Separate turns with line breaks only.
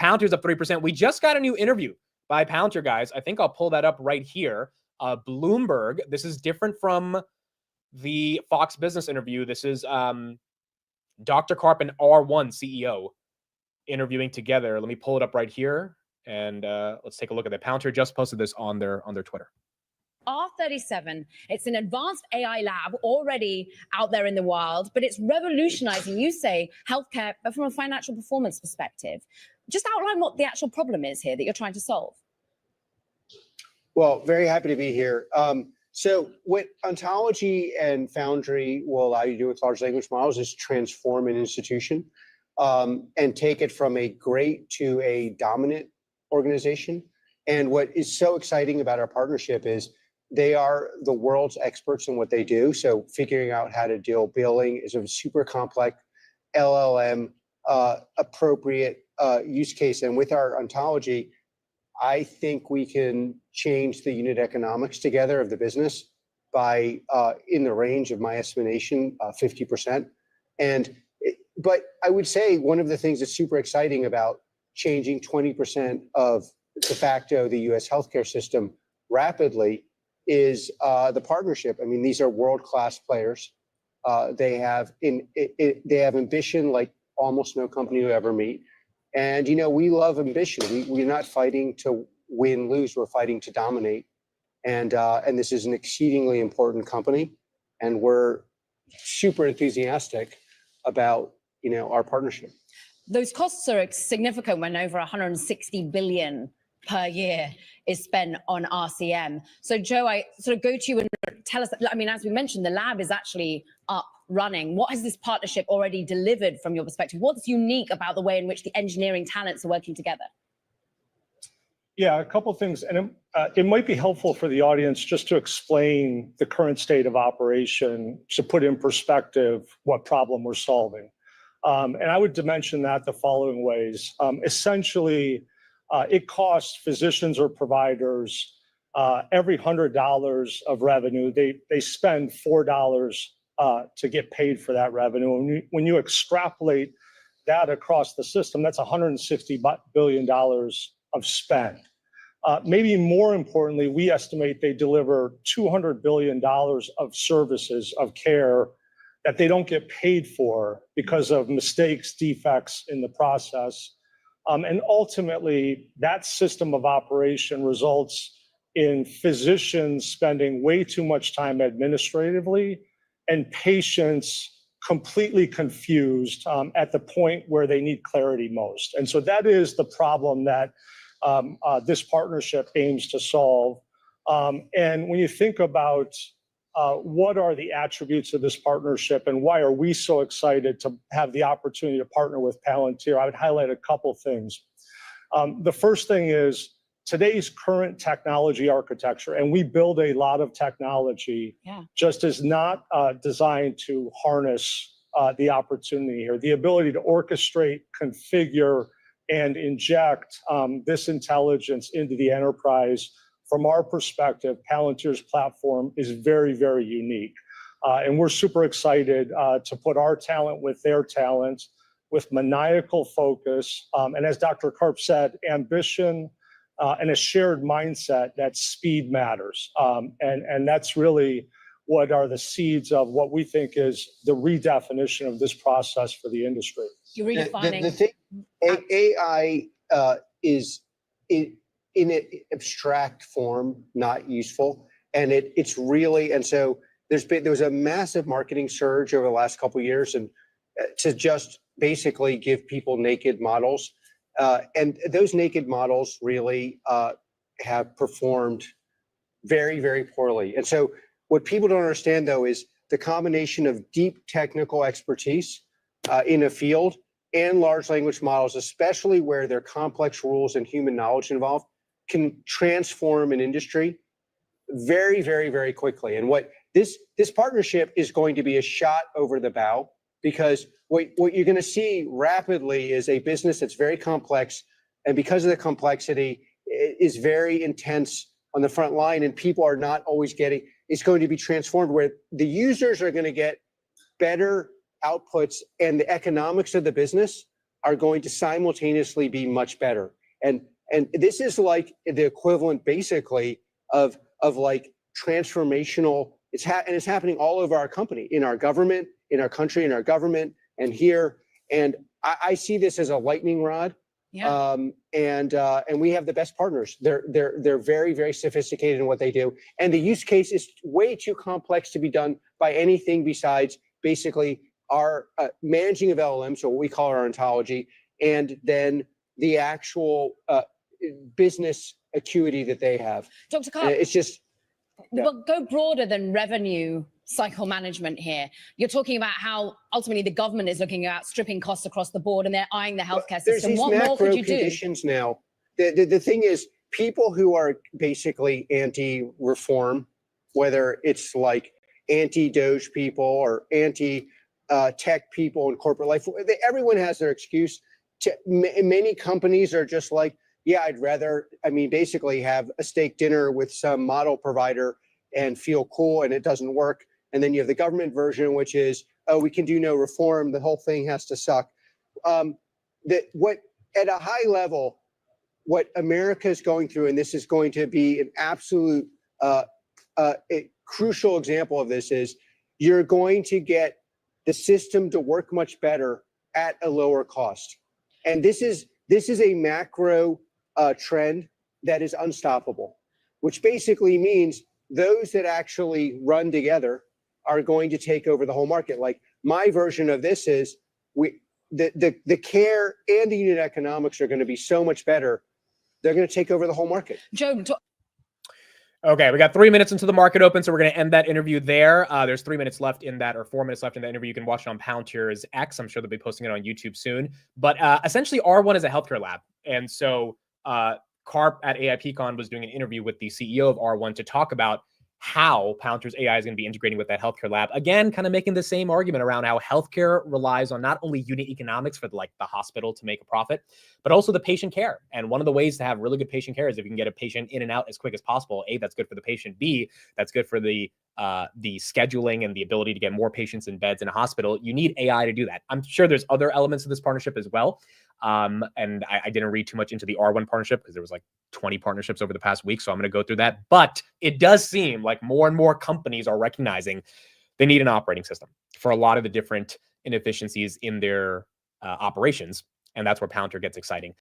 Palantir's up 3%. We just got a new interview by Palantir, guys. I think I'll pull that up right here. Bloomberg. This is different from the Fox Business interview. This is Dr. Karp and R1 CEO interviewing together. Let me pull it up right here, and let's take a look at it. Palantir just posted this on their Twitter.
R37, it's an advanced AI lab already out there in the wild, but it's revolutionizing, you say, healthcare, but from a financial performance perspective. Just outline what the actual problem is here that you're trying to solve.
Well, very happy to be here. So what Ontology and Foundry will allow you to do with large language models is transform an institution and take it from a great to a dominant organization. And what is so exciting about our partnership is they are the world's experts in what they do. So figuring out how to deal billing is a super complex LLM appropriate use case. And with our Ontology, I think we can change the unit economics together of the business by in the range of my estimation, 50%. But I would say one of the things that's super exciting about changing 20% of de facto the U.S. healthcare system rapidly is the partnership. I mean, these are world-class players. They have ambition like almost no company you ever meet. And, you know, we love ambition. We're not fighting to win, lose. We're fighting to dominate. And this is an exceedingly important company. And we're super enthusiastic about, you know, our partnership.
Those costs are significant when over 160 billion per year is spent on RCM. So Joe, I sort of go to you and tell us, I mean, as we mentioned, the lab is actually up running. What has this partnership already delivered from your perspective? What's unique about the way in which the engineering talents are working together?
Yeah, a couple of things. And it might be helpful for the audience just to explain the current state of operation, to put in perspective what problem we're solving. And I would dimension that the following ways. Essentially, it costs physicians or providers every $100 of revenue, they spend $4 to get paid for that revenue. And when you extrapolate that across the system, that's $160 billion of spend. Maybe more importantly, we estimate they deliver $200 billion of services, of care, that they don't get paid for because of mistakes, defects in the process. And ultimately, that system of operation results in physicians spending way too much time administratively and patients completely confused at the point where they need clarity most. And so that is the problem that this partnership aims to solve. And when you think about what are the attributes of this partnership and why are we so excited to have the opportunity to partner with Palantir, I would highlight a couple things. The first thing is today's current technology architecture, and we build a lot of technology, just is not designed to harness the opportunity or the ability to orchestrate, configure, and inject this intelligence into the enterprise. From our perspective, Palantir's platform is very, very unique. And we're super excited to put our talent with their talent, with maniacal focus, and as Dr. Karp said, ambition and a shared mindset that speed matters. And that's really what are the seeds of what we think is the redefinition of this process for the industry.
You're redefining.
The thing, AI is in an abstract form, not useful. And it's really, and so there was a massive marketing surge over the last couple of years and to just basically give people naked models. And those naked models really have performed very, very poorly. And so what people don't understand though is the combination of deep technical expertise in a field and large language models, especially where there are complex rules and human knowledge involved, can transform an industry very, very, very quickly. And what this partnership is going to be a shot over the bow, because what you're going to see rapidly is a business that's very complex, and because of the complexity, is very intense on the front line, and people are not always getting. It's going to be transformed where the users are going to get better outputs, and the economics of the business are going to simultaneously be much better. And this is like the equivalent basically of like transformational, and it's happening all over our company, in our government, in our country, in our government, and here. And I see this as a lightning rod.
Yeah.
And we have the best partners. They're very, very sophisticated in what they do. And the use case is way too complex to be done by anything besides basically our managing of LLM, so what we call our ontology, and then the actual business acuity that they have.
Dr. Karp,
It's just,
well, go broader than revenue cycle management here. You're talking about how ultimately the government is looking at stripping costs across the board and they're eyeing the healthcare
there's
system.
these
What more could
macro
you do?
conditions now. The thing is, people who are basically anti-reform, whether it's like anti-Doge people or anti-tech people in corporate life, everyone has their excuse. Many companies are just like, yeah, I'd rather, basically have a steak dinner with some model provider and feel cool, and it doesn't work. And then you have the government version, which is, oh, we can do no reform. The whole thing has to suck. What at a high level, what America is going through, and this is going to be an absolute a crucial example of this, is you're going to get the system to work much better at a lower cost. And this is a macro trend that is unstoppable, which basically means those that actually run together are going to take over the whole market. Like my version of this is the care and the unit economics are going to be so much better. They're going to take over the whole market.
Joe,
Okay, we got 3 minutes into the market open, so we're going to end that interview there. There's 3 minutes left in that, or 4 minutes left in that interview. You can watch it on Palantir's X. I'm sure they'll be posting it on YouTube soon. But essentially, R1 is a healthcare lab. And so Karp at AIPCon was doing an interview with the CEO of R1 to talk about how Palantir's AI is going to be integrating with that healthcare lab. Again, kind of making the same argument around how healthcare relies on not only unit economics for the hospital to make a profit, but also the patient care. And one of the ways to have really good patient care is if you can get a patient in and out as quick as possible. A, that's good for the patient. B, that's good for the scheduling and the ability to get more patients in beds in a hospital. You need AI to do that. I'm sure there's other elements of this partnership as well. And I didn't read too much into the R1 partnership because there was like 20 partnerships over the past week. So I'm going to go through that. But it does seem like more and more companies are recognizing they need an operating system for a lot of the different inefficiencies in their operations. And that's where Palantir gets exciting.